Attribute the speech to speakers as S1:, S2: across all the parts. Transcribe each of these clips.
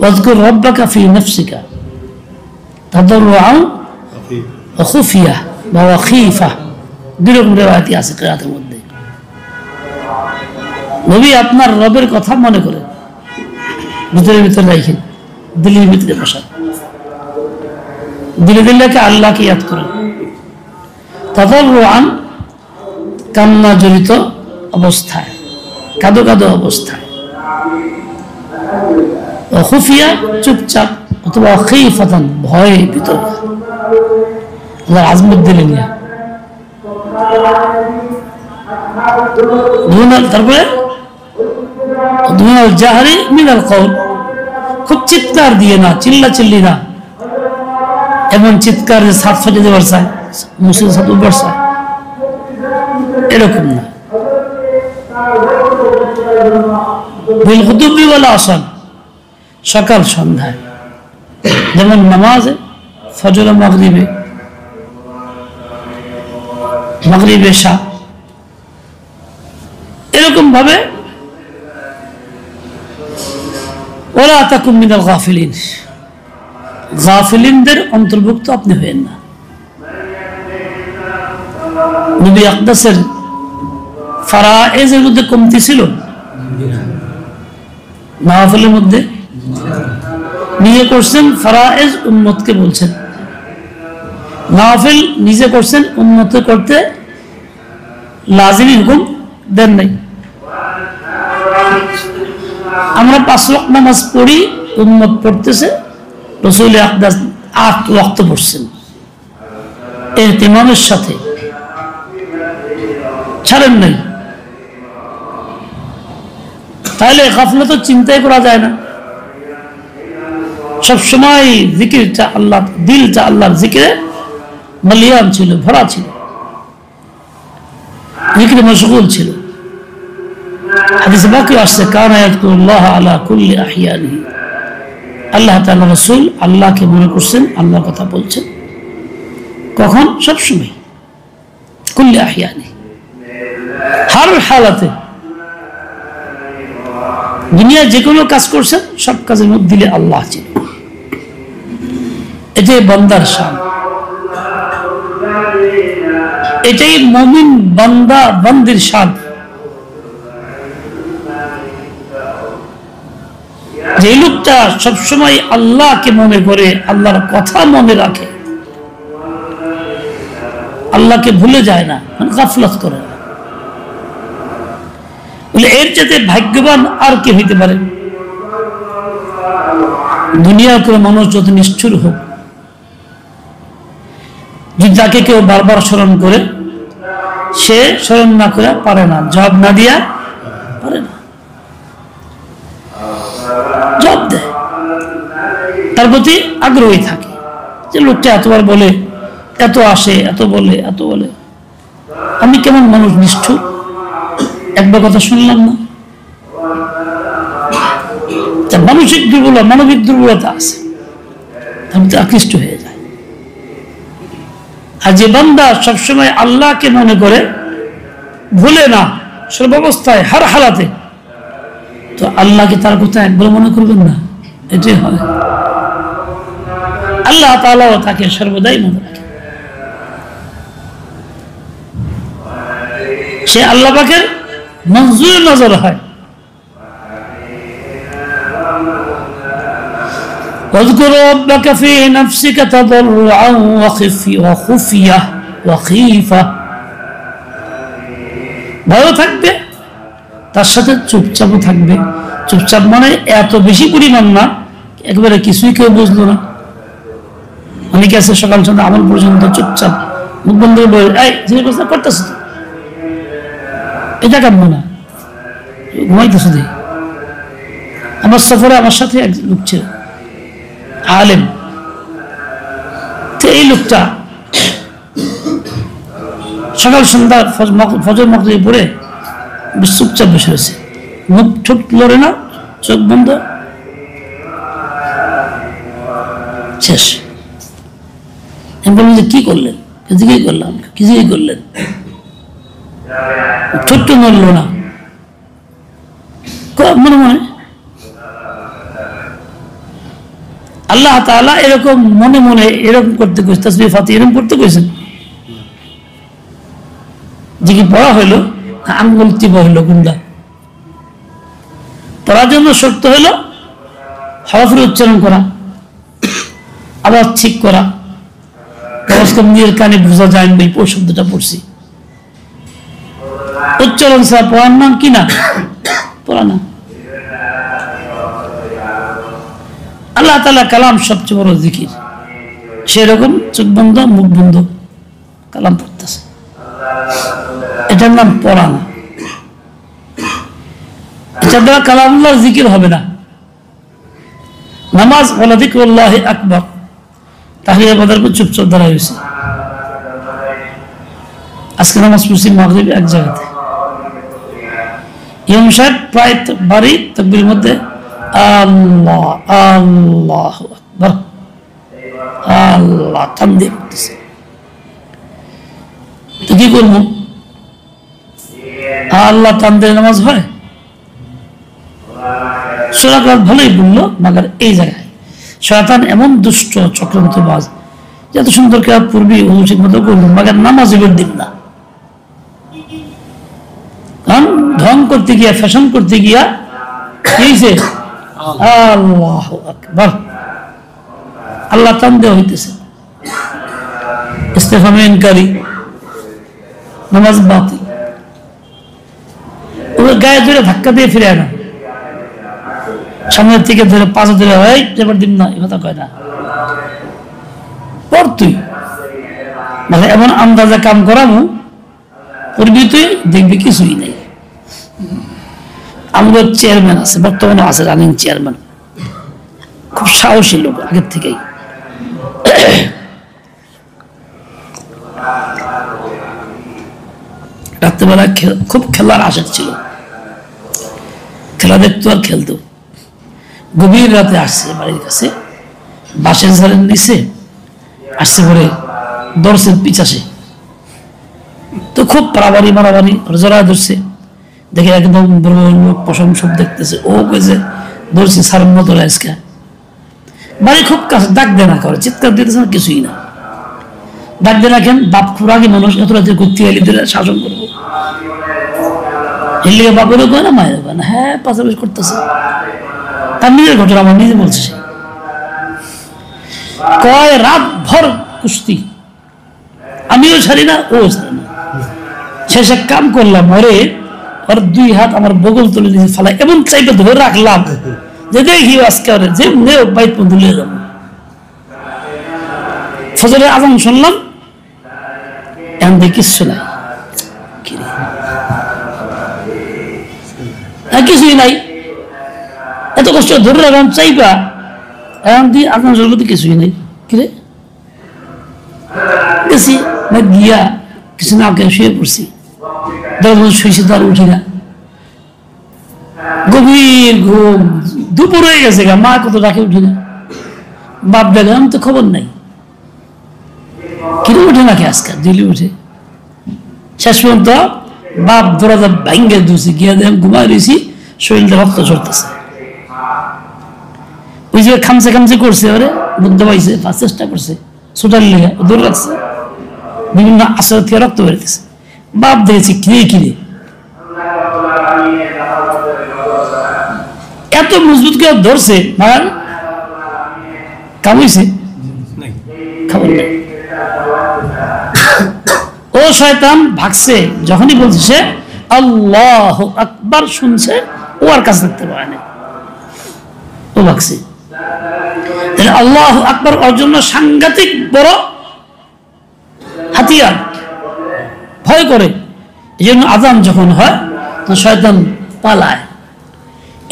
S1: ওয়াজকুর রাব্বাকা ফি নাফসিকা তাদাররুআন ওয়া খুফিয়া ওয়া খীফা, দুই রকম রিওয়ায়াত আছে কিরাতের মধ্যে। নবী আপনার রবের কথা মনে করেন, ভিতরে ভিতরে রাখেন, দিলের ভিতরে বসান, দিলে দিল্লাকে আল্লাহকে ইয়াদ করেন, তাদাররুআন কান্না জড়িত অবস্থায়, কাঁদো কাঁদো অবস্থায়, খুফিয়া চুপচাপ, অথবা খীফাতান ভয়ে ভিতরে আল্লাহর আজমত দিলে নিয়ে। তারপরে দুনাল জাহরি মিনাল কওল, খুব চিৎকার দিয়ে না, চিল্লা চিল্লি না, এমন চিৎকার যে ছাদ ফেটে দেওয়ার চায়, মুসলিম ছাদ উপর চায়, এরকম না। বিল গুদুবি ওয়াল আসাল, সকাল সন্ধ্যায়, যেমন নামাজে ফজর মাগরিবে, মাগরিব এশা, এরকম ভাবে ওয়ালা তাকুম মিনাল গাফিলিন, গাফিলিনদের অন্তর্ভুক্ত আপনি হবেন না। নবী আকদাসের ফারায়েজের মধ্যে কমতি ছিল, নওয়াফিলের মধ্যে নিজে করছেন, ফারায়েজ উম্মতকে বলছেন, নওয়াফিল নিজে করছেন, উম্মত করতে লাজিমি হুকুম দেন নাই। আমরা 5 ওয়াক্ত নামাজ পড়ি, উম্মত পড়তেছে, রাসূল আকদাস 8 ওয়াক্ত পড়ছেন ইহতিমামের সাথে, ছাড়েন নাই। তাহলে গাফলত চিন্তাই করা যায় না, সবসময় জিকিরটা আল্লাহ, দিলটা আল্লাহর জিকিরে মালিয়ান ছিল, ভরা ছিল, জিকিরে মশগুল ছিল। হাদিসে বাকি আসছে কানা ইয়াযকুরুল্লাহ আলা কুল্লি আহইয়ানিহি, আল্লাহ তাআলা রাসূল আল্লাহকে মনে করছেন, আল্লাহর কথা বলছেন, কখন? সব সময়, কুল্লি আহইয়ানিহি, হর হালাতে। দুনিয়া যে কোনো কাজ করছেন, সব কাজের মধ্যে দিলে আল্লাহ ছিল, এটাই বান্দার শান, এটাই মুমিন বান্দা বান্দির শান। যে লোকটা সবসময় আল্লাহকে মনে করে, আল্লাহর কথা মনে রাখে, আল্লাহকে ভুলে যায় না, গাফলত করে না, এর চাইতে ভাগ্যবান আর কি হইতে পারে? দুনিয়ার কোনো মানুষ যত নিষ্ঠুর হোক, যদি তাকে কেউ বারবার স্মরণ করে, সে স্মরণ না করে পারে না, জবাব না দিয়া পারে না, জবাব দেয়, তার প্রতি আগ্রহী থাকে, যে লোকটা এতবার বলে, এত আসে, এত বলে, এত বলে, আমি কেমন মানুষ নিষ্ঠুর, একবার কথা শুনলাম না। মানসিক দুর্বলতা, মানবিক দুর্বলতা আছে, আমি তো আকৃষ্ট হয়ে যায়। আর যে বান্দা সবসময় আল্লাহকে মনে করে, ভুলে না, সর্বাবস্থায়, হার হালাতে, তো আল্লাহকে তার কথা একবার মনে করবেন না, এটাই হয়। আল্লাহ তাআলাও তাকে সর্বদাই মনে রাখে, সে আল্লাহ পাকের মঞ্জুর নজর হয়। واذكر ربك في نفسك تضرعا وخفية وخيفة, ভয়ও থাকবে, তার সাথে চুপচাপও থাকবে। চুপচাপ মানে এত বেশি পরিমাণ না, একবারে কিছুই কেউ বুঝলো না। অনেকে আছে সকাল সন্ধ্যা আমল পর্যন্ত চুপচাপ, মুখ বন্ধ করে করতেছে, এটা কাম্য না, ঘুমাইতেছে। আমার সফরে আমার সাথে এক লোক ছিল, আলেম, তো এই লোকটা সকাল সন্ধ্যা ফজর মাগরিব পড়ে চুপচাপ বসে রয়েছে, মুখ ঠোঁট লড়ে না, চোখ বন্ধ, শেষ। আমি বললাম যে কি করলেন? কিছুই করলাম, কিছুই করলেন, ঠোঁট নড়ল না, মনে মনে আল্লাহ তাআলা এরকম মনে মনে এরকম করতে কইছেন, তাসবিহ ফাতিহা এরকম করতে কইছেন যে কি পড়া হইলো আঙ্গুল টিপা হইলো গুন্ডা পড়ার জন্য শক্ত হইলো হরফের উচ্চারণ করা, আবার ঠিক করা, নিজের কানে বোঝা যায় না ওই শব্দটা পড়ছি। উচ্চারণ ছাড়া পড়ার নাম কি না? পড়া না। আল্লাহ তাআলা কালাম সবচেয়ে বড় জিকির, সেরকম চোখ বন্ধ মুখ বন্ধ কালাম পড়তেছে, এটার নাম পড়া না। এটা দ্বারা কালামুল্লাহ জিকির হবে না। নামাজ ওয়ালা যিকরুল্লাহি আকবার, তাহলিয়া বাদার পর চুপচাপ দাঁড়ায় হয়েছে। আজকে নামাজ পড়ছি মাগরিব এক জায়গাতে, ইমাম সাহেব প্রায় বাড়ি তাকবীরের মধ্যে আল্লাহ আল্লাহু আকবার আল্লাহ টান দিয়ে পড়তেছে। তো কি করবো? আল্লাহ টান দিয়ে নামাজ হয়? সূরা কাহফ ভালোই বললো, মাগার এই জায়গায় শয়তান এমন দুষ্ট চক্রান্তবাজ, যত সুন্দর কেউ পূর্বে ঠিক মতো করলো, মাগার নামাজ এবার দিন না। কারণ ঢং করতে গিয়া, ফ্যাশন করতে গিয়া কি হয়েছে? আল্লাহু আকবার আল্লাহ টান দেওয়া হইতেছে। ইস্তেফহামে ইনকারি, নামাজ বাতিল। ওর গায়ে ধরে ধাক্কা দিয়ে ফিরে আনা, সামনের থেকে ধরে পাঁচ ধরে হয় এবার দিন না, এ কথা কয় না। পর তুই মানে এমন আন্দাজে কাম করামু পড়বি, তুই দেখবি কিছুই নেই। আমাদের চেয়ারম্যান আছে, বর্তমানে আছে রানিং চেয়ারম্যান, খুব সাহসী লোক আগের থেকেই। রাত্রেবেলা খুব খেলার আশা ছিল, খেলা দেখতো আর খেলতো। গভীর রাতে আসছে বাড়ির কাছে, বাসের ঝাড়ের নিচে আসছে, পরে দর্শের পিছাসে তো খুব পারাবাড়ি মারাবাড়ি জড়ায় ধরছে, দেখে একদম বড় লোক পশম সব দেখতেছে। ও কইছে ধরছি সারের মতো আজকে বাড়ি খুব কাছে, ডাক দেনা করে, চিৎকার দিতেছে না, কিছুই না। ডাক দেনা কেন? বাপ খুরাকি মানুষ, এত রাতে করতে গেলে দিলে শাসন করবো, এর লিগে বাপেরও কয় না মায়েরও কয় না। হ্যাঁ পাশাপাশি করতেছে, তার নিজের ঘটনা আমার নিজে বলছে। সে কয় রাত ভর কুস্তি, আমিও ছাড়ি না, ও ছাড়ি না। শেষে কাম করলাম, ওরে ওর দুই হাত আমার বগল তুলে দিয়ে ফেলা, এমন চাইপে ধরে রাখলাম যে দেখি আজকে ওরে যে বাইক তুলে যাবো। ফজরের আজান শুনলাম, এখন দেখি কিচ্ছু নাই, কিছুই নাই। এত কষ্ট ধরে রাখলাম চাইপা, এখন দিয়ে আজান শুনতে কিছুই নাই। কিরে গেছি গিয়া কিছু না শুয়ে পড়ছি, শুয়েছি তো আর উঠি না, গভীর ঘুম, দুপুর হয়ে গেছে, মা কত ডাকে উঠি না। বাপ দেখলাম তো খবর নাই, কিরে উঠে নাকি আজকাল দিলি উঠে। শেষ পর্যন্ত বাপ দরজা ভাঙ্গে দিয়েছি, গিয়া দেখ ঘুমাই রয়েছি, শরীরটা রক্ত ঝরতেছে। ওই যে খামচে খামচে করছে, ওরে বুদ্ধ পাইছে, চেষ্টা করছে ছোটার লেগে দূর রাখছে, বিভিন্ন আশ্রয় থেকে রক্ত বেরোতেছে। বাপ দেখেছি কিনে কিনে এত মজবুত করে ধরছে, মার কামড়ছে, খবর নেই। ও শয়তান ভাগছে, যখনই বলছে সে আল্লাহু আকবার শুনছে, ও আর কাছে থাকতে পারে না, ও ভাগছে। আল্লাহু আকবার ওর জন্য সাংঘাতিক বড় হাতিয়ার, ভয় করে। এই জন্য আজান যখন হয় শয়তান পালায়,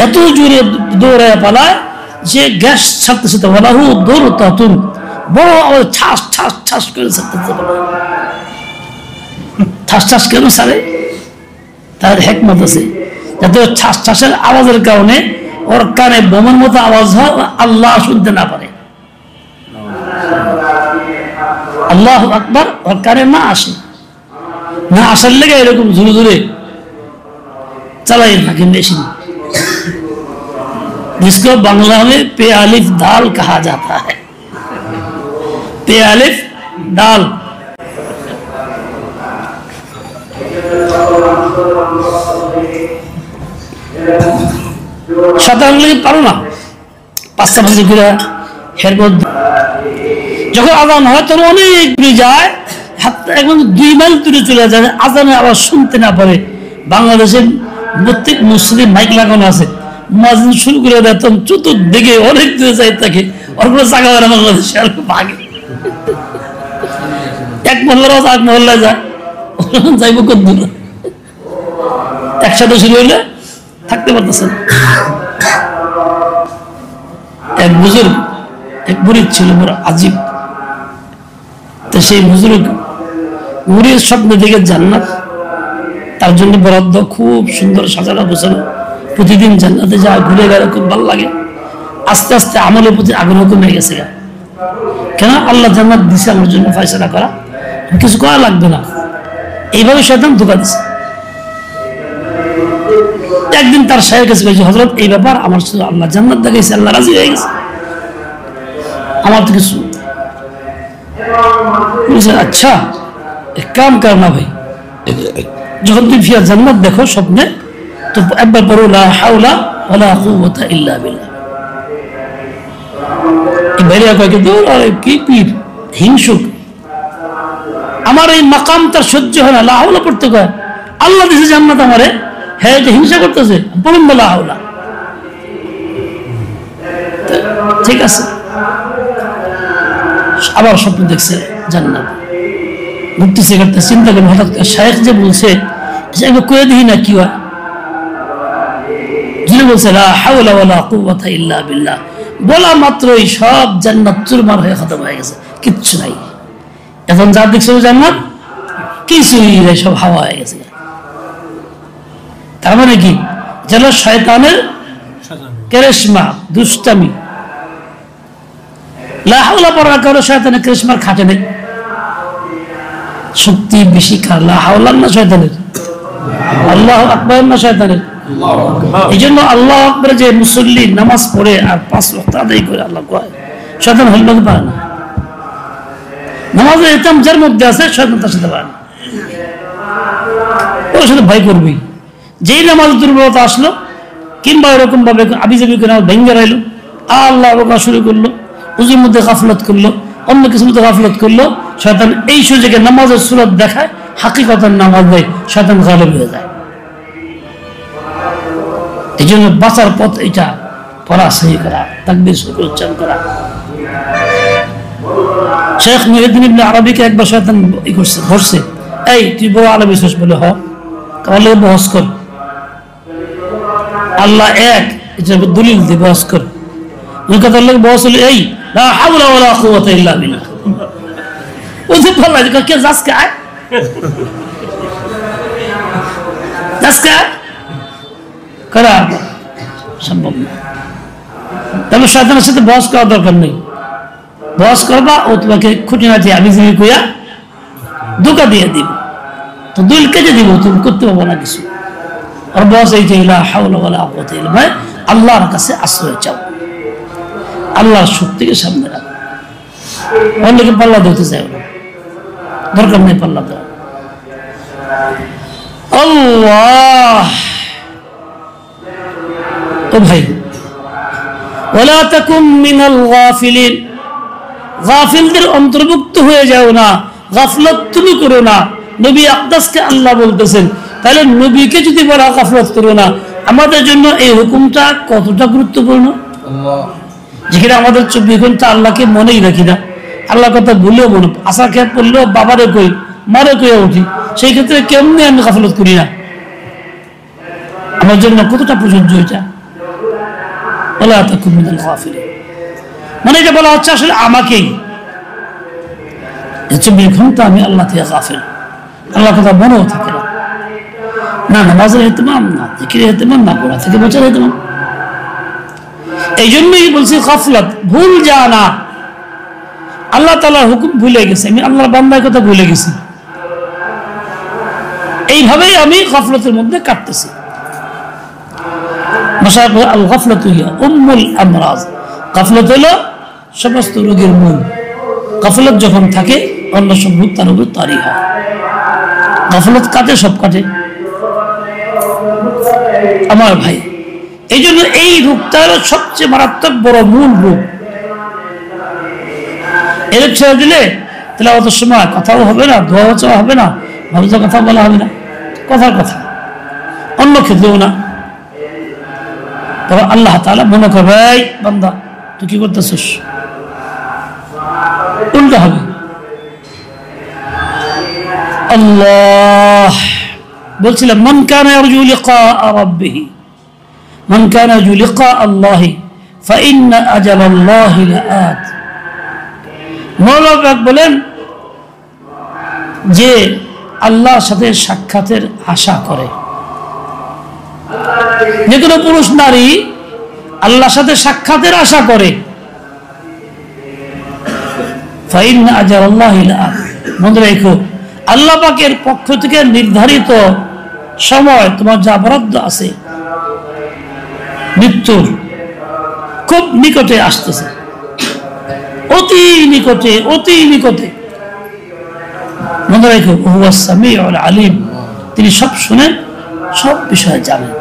S1: এত জোরে দৌড়ায় পালায় যে গ্যাস ছাড়তেছে, তো বলা হু দৌড় তাতুন, বড় ঠাস ঠাস ঠাস করে ছাড়তেছে। ঠাস ঠাস কেন ছাড়ে? তার হেকমত আছে, যাতে ঠাস ঠাসের আওয়াজের কারণে ওর কানে বোমার মতো আওয়াজ হয়, আল্লাহ শুনতে না পারে। আল্লাহু আকবার ওর কানে না আসে, না আসার লেগে এরকম জোরে জোরে চালাই থাকে মেশিন। जिसको बांग्ला में पे अलिफ दाल कहा जाता है। पे अलिफ दाल। শয়তান লাগে পারো না, পাঁচটা বাজে ঘুরে এরপর যখন আজান হয় তখন অনেক দূরে যায়, একদম 2 মাইল দূরে চলে যায়, আজানের আওয়াজ শুনতে না পারে। বাংলাদেশের প্রত্যেক মুসলিম মাইক লাগানো আছে, মুয়াজ্জিন শুরু করে দেয়, তখন চতুর্দিকে অনেক দূরে যায় থাকে, ওর কোনো জায়গা হয় না বাংলাদেশে, আর ভাগে এক মহল্লার এক মহল্লায় যায়, যাইব কত দূর, একসাথে শুরু হইলে থাকতে পারতেছে না। এক বুজুর্গ, এক মুরিদ ছিল বড় আজীব, তো সেই বুজুর্গ মুরিদ স্বপ্নে দেখে জান্নাত তার জন্য বরাদ্দ, খুব সুন্দর সাজানো গোছানো, প্রতিদিন জান্নাতে যায়, ঘুরে গেলে খুব ভালো লাগে। আস্তে আস্তে আমলের প্রতি আগ্রহ কমে গেছে। কেন? আল্লাহ জান্নাত দিছে আমার জন্য, ফয়সালা করা, কিছু করা লাগবে না, এইভাবে শয়তান ধোঁকা দিছে। একদিন তার শায়েখের কাছে বলছে, হযরত এই ব্যাপার আমার শুধু আল্লাহ জান্নাত দেখাইছে, আল্লাহ রাজি হয়ে গেছে, আমার তো কিছু। আচ্ছা এক কাম কর না ভাই, যখন তুমি ফিয়া জান্নাত দেখো স্বপ্নে, তো একবার পড়ো লা হাওলা ওয়ালা কুওয়াতা ইল্লা বিল্লাহ। এই বাইরে কয় কি পীর হিংসুক, আমার এই মাকাম তার সহ্য হয় না, লা হাওলা পড়তে কয়, আল্লাহ দিছে জান্নাত আমারে, হ্যাঁ এটা হিংসা করতেছে, বলুন বলা হাওলা। ঠিক আছে, আবার স্বপ্ন দেখছে জান্নাত, ঘুরতেছে ঘুরতে, চিন্তা করে হঠাৎ শায়েখ যে বলছে কয়ে দেখি না কি হয়, যিনি বলছে লা হাওলা ওয়ালা কুওয়াতা ইল্লা বিল্লাহ, বলা মাত্রই সব জান্নাত চুরমার হয়ে খতম হয়ে গেছে, কিচ্ছু নাই। এখন যা দেখছে জান্নাত কিছুই নাই, সব হাওয়া হয়ে গেছে। তার মানে কি? যেন শয়তানের কেরেশমা, দুষ্টামি। লা হাওলা পড়ার কারণে শয়তানের কেরেশমার খাটে নেই, শক্তি বেশি কার? লা হাওলা না শয়তানের? আল্লাহু আকবার না শয়তানের? এই জন্য আল্লাহু আকবার যে মুসল্লি নামাজ পড়ে আর 5 ওয়াক্ত আদায় করে আল্লাহ কয়, শয়তান হইল পারে না। নামাজের ইহতিমাম যার মধ্যে আছে, শয়তান তার সাথে পারে না, ওর সাথে ভয় করবি। যেই নামাজ দুর্বলতা আসলো, কিংবা এরকম ভাবে আবিজাবি করে ভেঙ্গে রাইলো, আল্লাহ বকা শুরু করলো, উজুর মধ্যে গাফলত করলো, অন্য কিছুর মধ্যে গাফলত করলো, শয়তান এই সুযোগে নামাজের সুরত দেখায়, হাকিকতের নামাজ দেয়, শয়তান গালেব হয়ে যায়। এই জন্য বাঁচার পথ এটা, পড়া সহি করা, তাকবীর উচ্চারণ করা। শেখ মুহিউদ্দিন ইবনে আরবিকে একবার শয়তান ধরছে, এই তুই বড় আলেম হইছিস বলে, হ, তাহলে বহস কর, আল্লাহ এক, এটা দলিল দিয়ে বহস কর। ওই কথা বহস হলো এই, লা হাওলা ওয়ালা কুওয়াতা ইল্লা বিল্লাহ। ও যে বললা যে কে যাসকে আয়, যাসকে করা সম্ভব না। তাহলে শয়তানের সাথে বহস করা দরকার নেই। বহস করবা, ও তোমাকে খুঁটিনাটি আবিজাবি কইয়া ধোঁকা দিয়ে দিব, তো দুল কেটে দিব, তুমি করতে পারবো না কিছু। আর বস এই যে লা হাওলা ওয়ালা কুওয়াতা ইল্লা বিল্লাহ, আল্লাহর কাছে আশ্রয় চাও, আল্লাহর শক্তিকে সামনে রাখো। অন্যকে পাল্লা ধরতে চাই না, দরকার নেই পাল্লা দেওয়া। আল্লাহ ও ভাই, ওয়ালা তাকুম মিনাল গাফিলিন, গাফিলদের অন্তর্ভুক্ত হয়ে যাও না, গাফলত তুমি করো না। নবী আকদাসকে আল্লাহ বলতেছেন, তাহলে নবীকে যদি বলা গাফলত করো না, আমাদের জন্য এই হুকুমটা কতটা গুরুত্বপূর্ণ। যেখানে আমাদের 24 ঘন্টা আল্লাহকে মনেই রাখি না, আল্লাহর কথা বললেও মনে, আশা খেয়ে পড়লেও বাবারে কই, মারে কইয়া উঠি, সেই ক্ষেত্রে কেমনি আমি গাফলত করি না, আমার জন্য কতটা প্রযোজ্য এটা। ওয়ালা তাকুম মিনাল গাফিলিন, মানে এটা বলা হচ্ছে আসলে আমাকেই, 24 ঘন্টা আমি আল্লাহ থেকে গাফিল, আল্লাহ কথা মনেও থাকে না, না নামাজের ইহতিমাম, না জিকিরের ইহতিমাম, না পড়া থেকে বছর ইহতিমাম। এই জন্যই বলছি গাফলত, ভুল জানা, আল্লাহ তাআলার হুকুম ভুলে গেছে, আমি আল্লাহর বান্দার কথা ভুলে গেছি, এইভাবেই আমি গাফলতের মধ্যে কাটতেছি। ভাষায় আল গাফলাতু হিয়া উম্মুল আমরাজ। গাফলত হলো সমস্ত রোগের মূল। গাফলত যখন থাকে অন্য সব রোগ তার উপর তারই হয়। গাফলত কাটে, সব কাটে আমার ভাই। এই জন্য এই রোগটা হলো সবচেয়ে মারাত্মক বড় মূল রোগ। এর ছেড়ে দিলে তেলাওয়াতের সময় কথাও হবে না, দোয়াও চাওয়া হবে না, ভালো কথা বলা হবে না, কথার কথা, অন্য ক্ষেত্রেও না। তবে আল্লাহ তাআলা মনে করবে এই বান্দা তুই কি করতেছিস, উল্টা হবে। আল্লাহ বলছিলাম মান কানা ইয়ারজু লিকা রাব্বিহি, মান কানা ইয়ারজু লিকা আল্লাহি ফাইন্না আজালাল্লাহি লাআত। মৌলানা বলেন যে আল্লাহর সাথে সাক্ষাতের আশা করে, যে কোনো পুরুষ নারী আল্লাহর সাথে সাক্ষাতের আশা করে, ফাইন্না আজালাল্লাহি লাআত। মনে রেখো আল্লাহ পাকের পক্ষ থেকে নির্ধারিত সময় তোমার যা বরাদ্দ আছে মৃত্যুর খুব নিকটে আসতেছে, অতি নিকটে, অতি নিকটে। মনে রেখো হুয়াস সামিউল আলিম, তিনি সব শুনেন, সব বিষয়ে জানেন।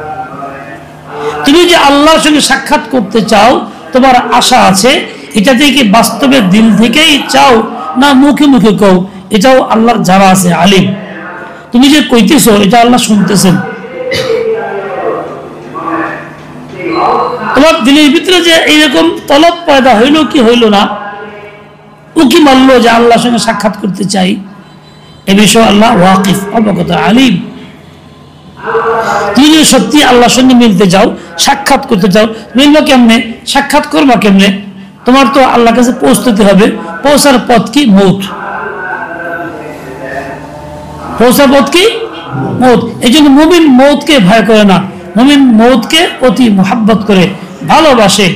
S1: তুমি যে আল্লাহর সঙ্গে সাক্ষাৎ করতে চাও, তোমার আশা আছে, এটা থেকে বাস্তবে দিল থেকেই চাও না মুখে মুখে কও, এটাও আল্লাহর জানা আছে, আলিম। তুমি যে কইতেছো এটা আল্লাহ শুনতেছেন। তোমার দিলের ভিতরে যে এইরকম তলব পয়দা হইল কি হইল না, উকি মারলো যে আল্লাহর সঙ্গে সাক্ষাৎ করতে চাই, এ বিষয়ে আল্লাহ ওয়াকিফ, অবগত, আলিম। তুমি যদি সত্যি আল্লাহর সঙ্গে মিলতে চাও, সাক্ষাৎ করতে চাও, মিলবা কেমনে, সাক্ষাৎ করবা কেমনে? তোমার তো আল্লাহর কাছে পৌঁছতে হবে। পৌঁছার পথ কি? মৌত। পৌঁছার পথ কি? মৌত। এই জন্য মুমিন মৌতকে ভয় করে না, মুমিন মৌতকে অতি মোহাব্বত করে, ভালোবাসে,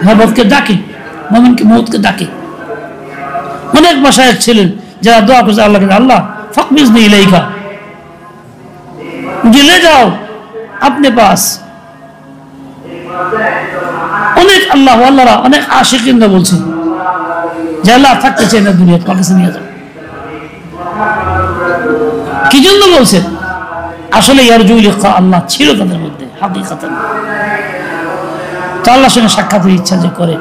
S1: মোহাব্বতকে ডাকে, মুমিনকে মৌতকে ডাকে। অনেক মাশায়েখ ছিলেন যারা দোয়া করছে আল্লাহকে, আল্লাহ ফাকবিজনি ইলাইকা, গেলে যাও আপনি পাস। অনেক আল্লাহ আল্লাহরা, অনেক আশিকিনরা বলছেন যে আল্লাহ থাকতে চাই না দুনিয়া, তোমার কাছে নিয়ে যাও। কি জন্য বলছেন? আসলে ইয়ারজু লিকা আল্লাহ ছিল তাদের মধ্যে হাকিকাতান। তো আল্লাহর সঙ্গে সাক্ষাতের ইচ্ছা যে করে,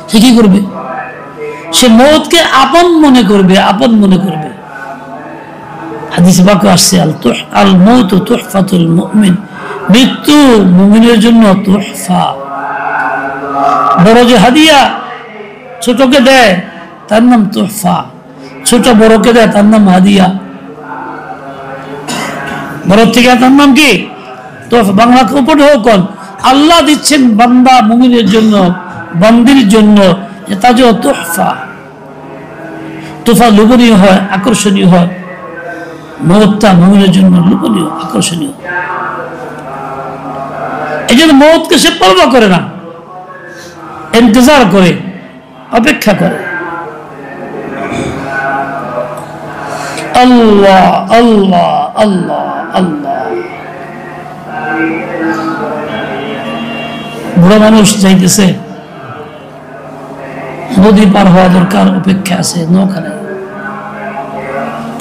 S1: সে কি করবে? সে মৌতকে আপন মনে করবে, আপন মনে করবে। হাদিসে পাকে আসছে আল মৌতু তুহফাতুল মুমিন, মৃত্যু মুমিনের জন্য তুহফা, বড় যে হাদিয়া ছোটকে দেয় তার নাম তুহফা, ছোট বড়কে দেয় তার নাম হাদিয়া। বড় থেকে তার নাম কি? তোহফা। বাংলা উপরে হোক, আল্লাহ দিচ্ছেন বান্দা মুমিনের জন্য, বান্দির জন্য, তার জন্য তোহফা। তোহফা লোভনীয় হয়, আকর্ষণীয় হয়। মৌতটা মুমিনের জন্য লোভনীয়, আকর্ষণীয়। এই জন্য মৌতকে সে পরোয়া করে না, ইন্তজার করে, অপেক্ষা করে। আল্লাহ আল্লাহ আল্লাহ আল্লাহ। বুড়া মানুষ যাইতেছে, নদী পার হওয়া দরকার, অপেক্ষা আছে, নৌকা নেই।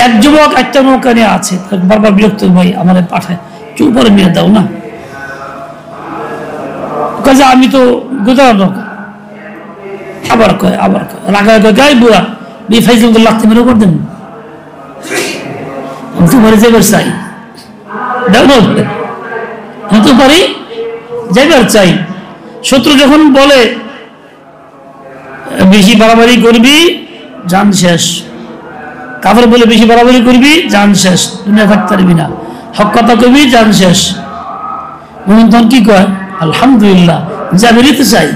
S1: এক যুবক একটা নৌকা নিয়ে আছে, বারবার বিরক্ত, ভাই আমাদের পাঠায় চুপ করে নিয়ে দাও না। কাজে আমি তো গোদার নৌকা, আবার কয় রাগা গায়ে বুড়া বেফাইজুল লাগতে মেরে করে দেন, আমি তো মরে যাইবার চাই, দেখো আমি তো পারি যাইবার চাই। শত্রু যখন বলে বেশি বাড়াবাড়ি করবি জান শেষ, কাফের বলে বেশি বাড়াবাড়ি করবি জান শেষ, দুনিয়া থাকতে পারবি না, হক কথা কবি জান শেষ। মুমিন তখন কি কয়? আলহামদুলিল্লাহ, জামিয়ে নিতে চাই,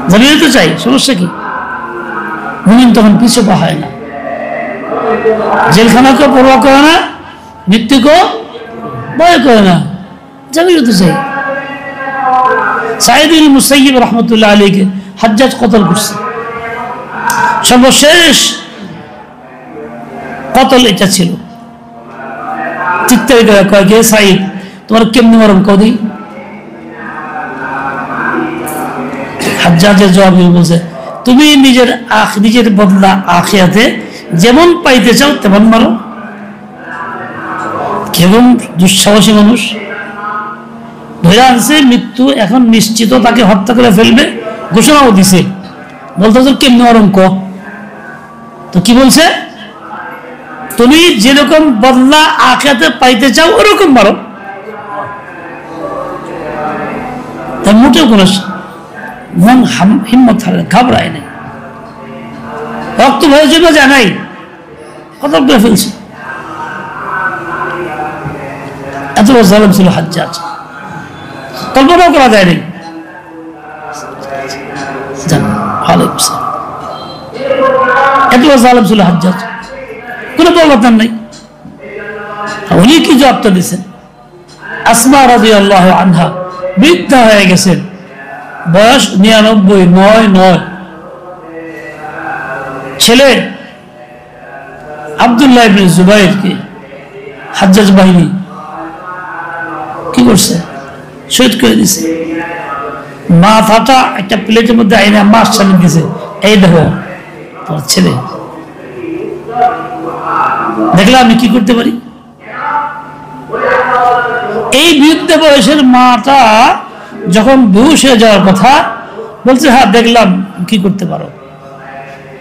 S1: জামিয়ে নিতে চাই, সমস্যা কি? মুমিন তখন পিছু পা হয় না, জেলখানাকেও পরোয়া করে না, মৃত্যুকেও ভয় করে না, জামিয়ে নিতে চাই। সাঈদ ইবনে মুসাইয়্যিব রাহমাতুল্লাহ আলাইহি হাজ্জাজ কতল করছে, সর্বশেষ কতল এটা ছিল। চিৎকার করে কয়, কে সাঈদ, তোমার কেমনি মারুম কদি? হাজ্জাজের জবাব বলছে, তুমি নিজের বদলা আখিরাতে যেমন পাইতে চাও তেমন মারো। কেমন দুঃসাহসী মানুষ! ধরে আনছে মৃত্যু, এখন নিশ্চিত তাকে হত্যা করে ফেলবে, ঘোষণাও দিছে। বলতে তোর কেমনি মারুম ক? তো কি বলছে? তুমি যেরকম বদলা আখিরাতে পাইতে চাও ওরকম মারো। তার মোটেও কোনো মন হিম্মত ঘাবড়ায় নাই, রক্ত ভয়ের জন্য জানাই কত করে ফেলছে। এত বড় জালেম ছিল হাজ্জাজ, কল্পনাও করা যায় নাই। এত বড় জালেম ছিল হাজ্জাজ, কোনো পরিবর্তন নাই। উনি কি জবাবটা দিচ্ছেন? আসমা রাদিয়াল্লাহু আনহা বৃদ্ধা হয়ে গেছেন, বয়স 99। ছেলে আব্দুল্লাহ ইবনে জুবাইরকে হাজ্জাজ বাহিনী কি করছে? শহীদ করে দিছে। মাথাটা একটা প্লেটের মধ্যে আইনা মাছ চালিয়ে দিছে, এই দেখো তোমার ছেলে, দেখলে আমি কি করতে পারি। এই বৃদ্ধ বয়সের মাটা যখন বেহুশ হয়ে যাওয়ার কথা বলছে, হ্যাঁ দেখলাম কি করতে পারো,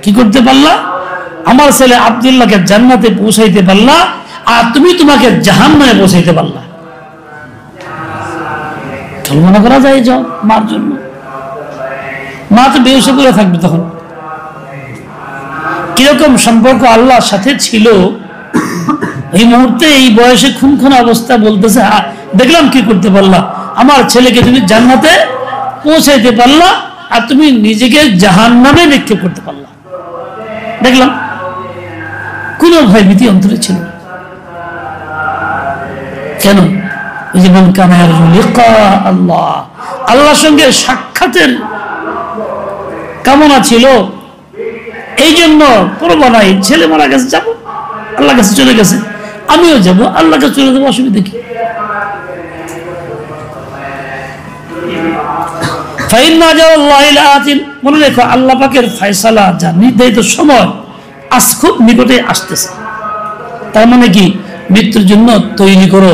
S1: কি করতে পারলা? আমার ছেলে আব্দুল্লাহকে জান্নাতে পৌঁছাইতে পারলা, আর তুমি তোমাকে জাহান্নামে পৌঁছাইতে পারলা। মনে করা যায় যাও মার জন্য, মা তো বেহুশ করে থাকবে তখন। কিরকম সম্পর্ক আল্লাহর সাথে ছিল এই মুহূর্তে, এই বয়সে খুনখুন অবস্থা বলতেছে, হ্যাঁ দেখলাম কি করতে পারলা, আমার ছেলেকে তুমি জান্নাতে পৌঁছাইতে পারলা, আর তুমি নিজেকে জাহান্নামে নিক্ষেপ করতে পারলা। দেখলাম কোন ভয় ভীতি অন্তরে ছিল। কেন? যেমন আল্লাহ, আল্লাহর সঙ্গে সাক্ষাতের কামনা ছিল, এই জন্য পরোয়া নাই। ছেলে মারা গেছে, যাবো, আল্লাহ কাছে চলে গেছে, আমিও যাবো, আল্লাহ কাছে চলে যাবো, অসুবিধা কি? মনে রেখো, আল্লাহ পাকের ফয়সালা যা নির্ধারিত সময় আজ খুব নিকটে আসতেছে। তার মানে কি? মৃত্যুর জন্য তৈরি করো,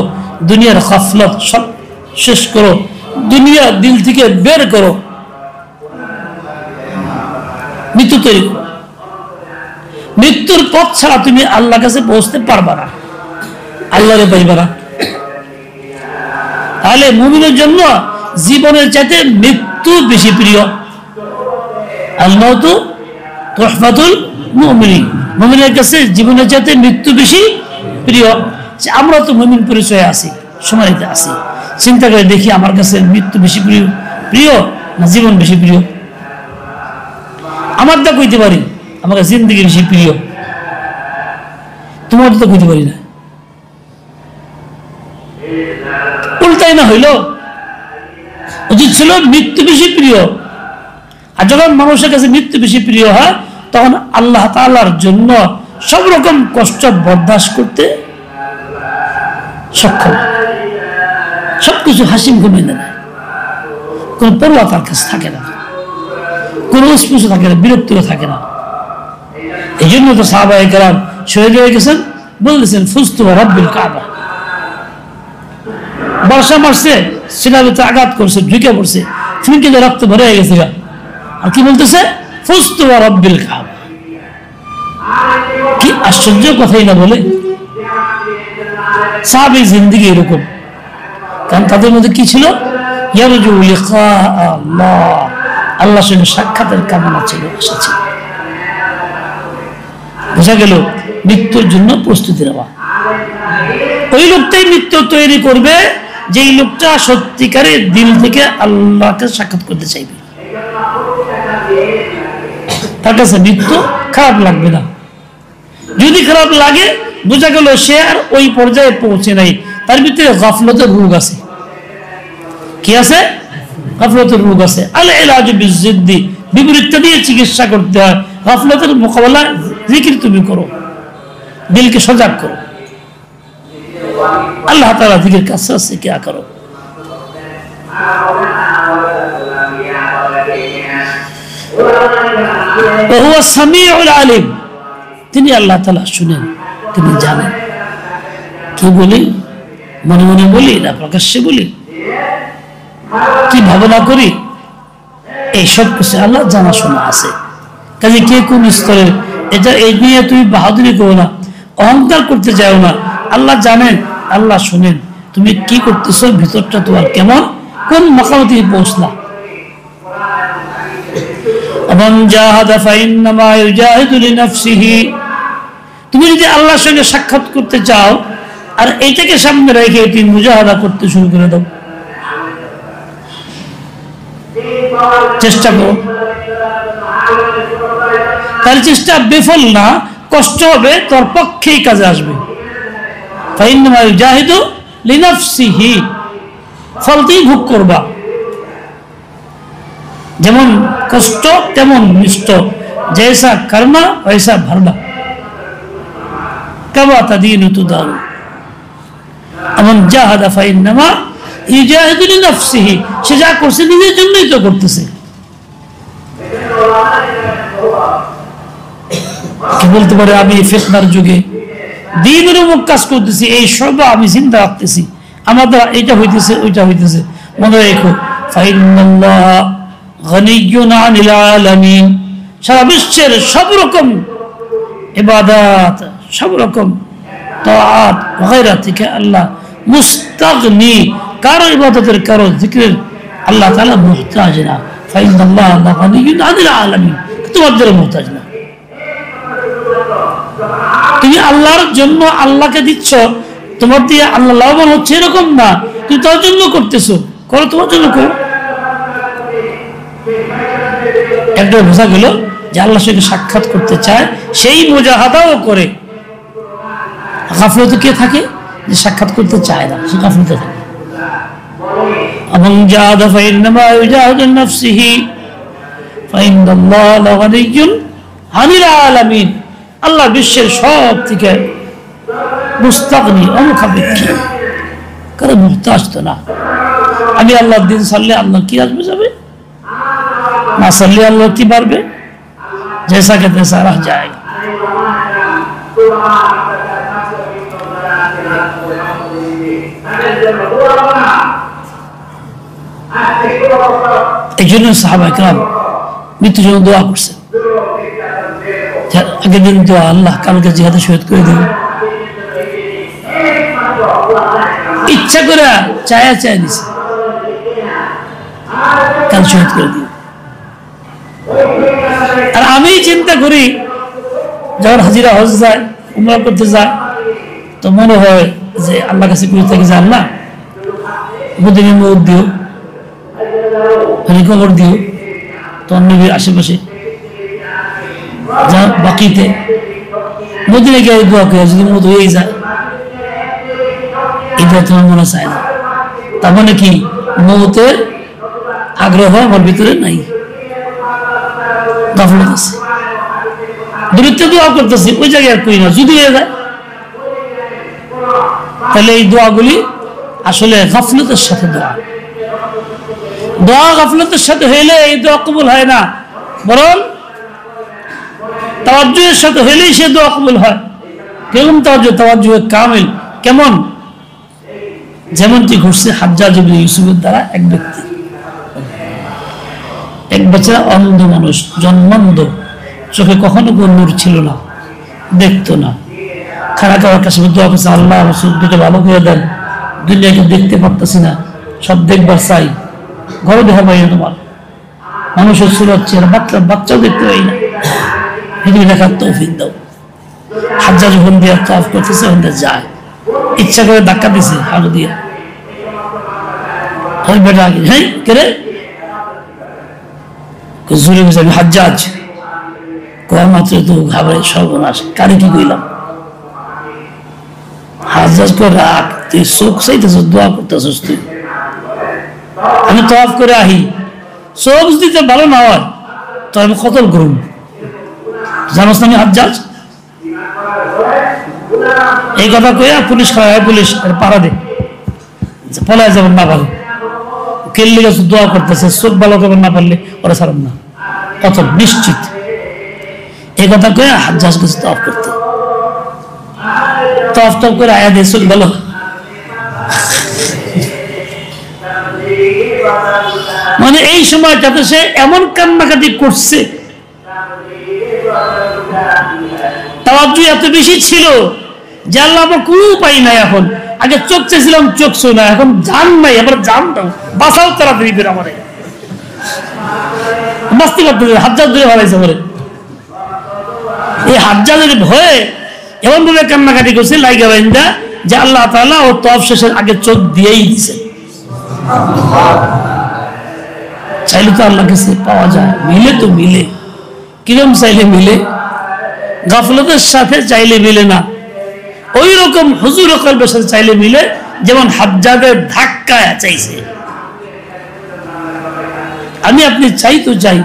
S1: দুনিয়ার গাফলত সব শেষ করো, দুনিয়া দিল থেকে বের করো, মৃত্যু তৈরি করো। মৃত্যুর পথ ছাড়া তুমি আল্লাহর কাছে পৌঁছতে পারবা না, আল্লাহরে পাইবা না। তাহলে মুমিনের জন্য জীবনের চাইতে মৃত্যু বেশি প্রিয়। আল মাউতু তুহফাতুল মুমিনিন, মুমিনের কাছে জীবনের চাইতে মৃত্যু বেশি প্রিয়। আমরা তো মুমিন পরিচয়ে আছি, সমাজে আছি, চিন্তা করে দেখি আমার কাছে মৃত্যু বেশি প্রিয় না জীবন বেশি প্রিয়? আমার তো কইতে পারি আমার কাছে জিন্দেগি বেশি প্রিয়, তোমার তো কইতে পারি না। উল্টাই না হইল, উচিত ছিল মৃত্যু বেশি প্রিয়। আর যখন মানুষের কাছে মৃত্যু বেশি প্রিয় হয়, তখন আল্লাহ তাআলার জন্য সব রকম কষ্ট বরদাস্ত করতে সক্ষম, সবকিছু হাসি মুখে মেনে নেয়, কোন পরোয়া তার কাছে থাকে না, কোন স্পর্শ থাকে না, বিরক্তিও থাকে না। এই জন্য তো সাহাবায়ে কেরাম শহীদ হয়ে গেছেন, বলতেছেন ফুস্তু রাব্বিল কাবা। বর্ষা মারছে, সিনারিতে আঘাত করছে, ঢুকে পড়ছে, ফিনকিতে রক্ত ভরে গেছে, আর কি বলতেছে? ফুস্তু রাব্বিল কাবা। কি আশ্চর্য কথাই না বলে। সাহাবী জিন্দেগি এরকম, কারণ তাদের মধ্যে কি ছিল? ইয়ারজু লিকা আল্লাহ, আল্লাহর সঙ্গে সাক্ষাতের কামনা ছিল, আশা ছিল। বোঝা গেল মৃত্যুর জন্য প্রস্তুতি নেওয়া। ওই লোকটাই মৃত্যু তৈরি করবে যেই লোকটা সত্যিকারের দিল থেকে আল্লাহকে সাক্ষাৎ করতে চাইবে। তার কাছে মৃত্যু খারাপ লাগবে না। যদি খারাপ লাগে, বোঝা গেল সে আর ওই পর্যায়ে পৌঁছে নাই, তার ভিতরে গাফলতের রোগ আছে। কি আছে? গাফলতের রোগ আছে। আল ইলাজু বিজিদ্দি, বিপরীতটা দিয়ে চিকিৎসা করতে হয়। গাফলতের মোকাবেলা জিকির তুমি করো, দিলকে সজাগ করো। अल्लाह ताला जिक्र कसरत से क्या करो। वहुवा समीउल आलिम, তিনি আল্লাহ তাআলা শুনেন, তিনি জানেন। কি বলি, মনে মনে বলি না প্রকাশ্যে বলি, কি ভাবনা করি, এই সব কিছু আল্লাহ জানাশোনা আছে। কাজে কে কোন স্তরের, এটা এই নিয়ে তুমি বাহাদুরি করো না, অহংকার করতে যাও না। আল্লাহ জানেন, আল্লাহ শুনেন তুমি কি করতেছো, ভিতরটা তোমার কেমন, কোন মাকামে তুমি পৌঁছলা। ومن جاهد فإنما يجاهد لنفسه, তুমি যদি আল্লাহর সঙ্গে সাক্ষাৎ করতে চাও আর এইটাকে সামনে রেখে তুমি মুজাহাদা করতে শুরু করে দাও, চেষ্টা করো, তার চেষ্টা বিফল না, কষ্ট হবে, তোর পক্ষেই কাজে আসবে। فإنما يجاهد لنفسه, ফলতেই ভোগ করবা। যেমন কষ্ট তেমন মিষ্ট, জৈসা কর্মা ওইসা ভরবা, কাবা তাদিনু তুদারু। আমন জাহাদা ফাইন্নামা ইউজাহিদু লিনাফসিহি, সে যা করছে নিজের জন্যই তো করতেছে। কি বলতে পারে, আমি ফিতনার যুগে দ্বীনের উপর কাজ করতেছি, এই সব আমি চিন্তা রাখতেছি, আমার দ্বারা এইটা হইতেছে ওইটা হইতেছে। মনে রেখো, ফাইন্নাল্লাহ গনিয়্যুন আনিল আলামিন, সারা বিশ্বের সব রকম ইবাদত, সব রকম তাআত ওয়াগৈরা থেকে আল্লাহ মুস্তাগনি, কারো ইবাদতের কারো জিকিরের আল্লাহ তাআলা মুহতাজ না। ফাইন্নাল্লাহ গনিয়্যুন আনিল আলামিন, তোমার দ্বারা মুহতাজ না। তুমি আল্লাহর জন্য আল্লাহকে দিচ্ছ, তোমার দিয়ে আল্লাহ লাভবান হচ্ছে এরকম না, তুমি তার জন্য করতেছো, করো তোমার জন্য করো। একটা বোঝা গেল যে আল্লাহর সঙ্গে সাক্ষাৎ করতে চায়, সেই মুজাহাদাও করে। গাফলতে কে থাকে, যে সাক্ষাৎ করতে চায় না, সে গাফলতে থাকে। এবং জাহাদা ফাইন্নামা ইউজাহিদু লিনাফসিহি ফাইন্নাল্লাহা লাগানিয়্যুন আনিল আলামিন, আল্লাহ বিশ্বের সব থেকে মুস্তাগনি, অমুখাপেক্ষী, কারো মুহতাজ তো না। আমি আল্লাহর দিন সারলে আল্লাহ কি আসবে যাবে, না সারলে আল্লাহ কি পারবে, जैसा के तैसा रह जाएगा। এই জন্য সাহাবা কিরাম মৃত্যুর জন্য দোয়া করছে, আগের দিন দোয়া, আল্লাহ কালকে জিহাদে শহীদ করে দেবে। ইচ্ছা করে চায়া চায় দিছে, কাল শহীদ করে দিবে। আর আমি চিন্তা করি, যখন হাজিরা হজ যায়, উমরা করতে যায়, তো মনে হয় যে আল্লাহ কাছে করে থাকি যে আল্লাহ মদিনার মধ্যে দিও, কবর দিও, তো নবীর আশেপাশে যা বাকিতে মদিনায় গিয়ে দোয়া করে, যদি মত হয়ে যায়, এই দোয়া তোমার মনে চায় না। তার মানে কি, মৌতের আগ্রহ আমার ভিতরে নাই, গাফলত আছে, দূরত্বে দোয়া করতেছি, ওই জায়গায় আর করি না, যদি হয়ে যায়। তাহলে এই দোয়াগুলি আসলে গাফলতের সাথে দোয়া, দোয়া গাফলতের সাথে হইলে এই দোয়া কবুল হয় না, বরং তাওয়াজ্জুহের সাথে হইলেই সে দোয়া কবুল হয়। কেমন তাওয়াজ্জুহ, তাওয়াজ্জুহে কামিল, কেমন, যেমনটি ঘটছে হাজ্জাজ ইবনে ইউসুফের দ্বারা। এক ব্যক্তি, এক বেচারা অন্ধ মানুষ, জন্মান্ধ, চোখে কখনো কোনো নূর ছিল না, দেখতো না। খানা খাওয়ার কাছে দোয়া করছে, আল্লাহ রসুল দুটো ভালো করে দেন, দুনিয়াকে দেখতে পারতেছি না, সব দেখবার চাই, ঘরে দেখা পাই না, তোমার মানুষের সুরত চেহারা, বাচ্চাও দেখতে পাই না, পৃথিবী দেখার তৌফিক দাও। হাজ্জাজ ওখান দিয়ে তাওয়াফ করতেছে, ওখান দিয়ে যায়, ইচ্ছা করে ধাক্কা দিছে হাড়ু দিয়ে, ওই বেটা আগে, হ্যাঁ কে রে, জোরে বলছে আমি হাজ্জাজ। কয় মাত্র তো ঘাবড়ে সর্বনাশ, কারে কি কইলাম। হাজ্জাজ করে রাখ, তুই চোখ চাইতেছ, দোয়া করতেছিস, তুই আমি তওয়াফ করে আহি, চোখ দিতে ভালো না হয় তো আমি কতল করুন, জানোস না আমি হাজ্জাজ। এই কথা কইয়া পুলিশ খাওয়া, পুলিশ পাড়া দে, পলায় যাবেন না পারে, কেল্লি গেছে দোয়া করতেছে, চোখ ভালো করবেন না পারলে ওরা ছাড়েন না, কত নিশ্চিত। এই কথা কইয়া হাজ্জাজ গেছে তওয়াফ করতে, তওয়াফ করে আয়া দিয়ে চোখ ভালো। মানে এই সময়টাতে সে এমন কান্নাকাটি করছে, তাওয়াজ্জু এত বেশি ছিল যে আল্লাহ আমার কোনো উপায় নাই, এখন আগে চোখ চেয়েছিলাম চোখ ছুঁই না, এখন জান নাই, আবার জান দাও, বাঁচাও তাড়াতাড়ি করে আমারে, মাস্তি করতে হাজ্জাজ ধরে ভালাইছে বলে। এই হাজ্জাজের ভয়ে এমন ভাবে কান্নাকাটি করছে লাইগা বাইন্দা যে আল্লাহ তাআলা ও তওয়াফ শেষের আগে চোখ দিয়েই দিছে। চাইলে তো আল্লাহ কাছে পাওয়া যায়, মিলে তো মিলে, কিরম চাইলে মিলে, গাফলতের সাথে চাইলে মিলে না, ওই রকম হুজুর কলবের সাথে চাইলে মিলে, যেমন হাজ্জাজের ধাক্কায় চাইছে। আমি আপনি চাই তো চাই,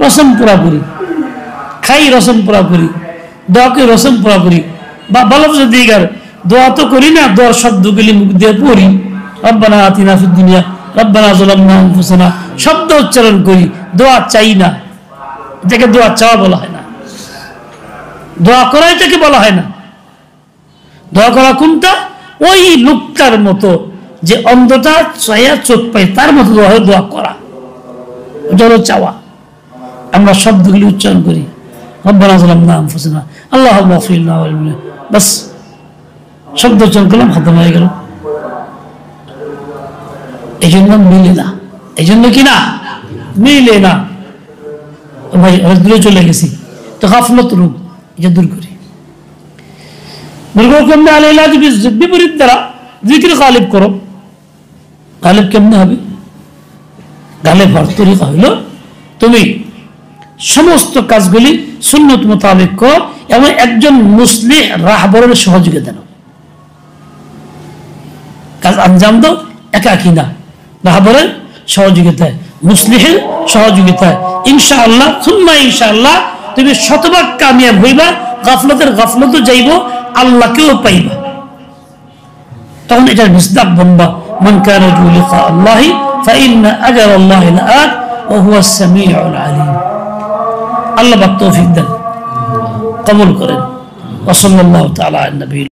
S1: রসম পুরা করি, খাই রসম পুরা করি, দোয়াকে রসম পুরা করি, বা বলব দিগার দোয়া তো করি না, দোয়ার শব্দগুলি মুখ দিয়ে পড়ি, রব্বানা আতিনা ফিদ দুনিয়া রব্বানা যালামনা আনফুসানা, শব্দ উচ্চারণ করি, দোয়া চাই না, এটাকে দোয়া চাওয়া বলা হয় না, দোয়া করা এটাকে বলা হয় না। দোয়া করা কোনটা? ওই লোকটার মতো যে অন্ধটা চাইয়া চোখ পায়, তার মতো দোয়া করা, এটা হলো চাওয়া। আমরা শব্দগুলি উচ্চারণ করি, রব্বানা যালামনা আনফুসানা, আল্লাহুম্মা ইগফির লানা ওয়া লিল, বাস শব্দ উচ্চারণ করলাম, খতম হয়ে গেল। এই জন্য মিলে না, এই জন্য কি না মিলে না। ভাই দূরে চলে গেছি তো, গাফলত রোগ এটা দূর করি। বিপরীত দ্বারা জিকির গালিব করো। গালিব কেমনে হবে? গালিব হওয়ার তরিকা হইল তুমি সমস্ত কাজগুলি সুন্নত মোতাবেক কর এবং একজন মুসলিহ রাহবরের সহযোগিতা নাও, কাজ আঞ্জাম দাও একাকী না, রাহবরের সহযোগিতায়, মুসলিহের সহযোগিতায়, ইনশাআল্লাহ সুম্মা ইনশাআল্লাহ তুমি শতভাগ কামিয়াব হইবা, গাফলতও যাইব, আল্লাহকেও পাইবা। তখন এটার মিসদাক বনবা, মান কানা ইয়ারজু লিকা আল্লাহি ফাইন্না আজরা আল্লাহি লাআত ওয়া হুয়াস সামিউল আলিম। আল্লাহ পাক তৌফিক দেন, কবুল করেন। ওয়া সাল্লাল্লাহু তাআলা আলা নবী।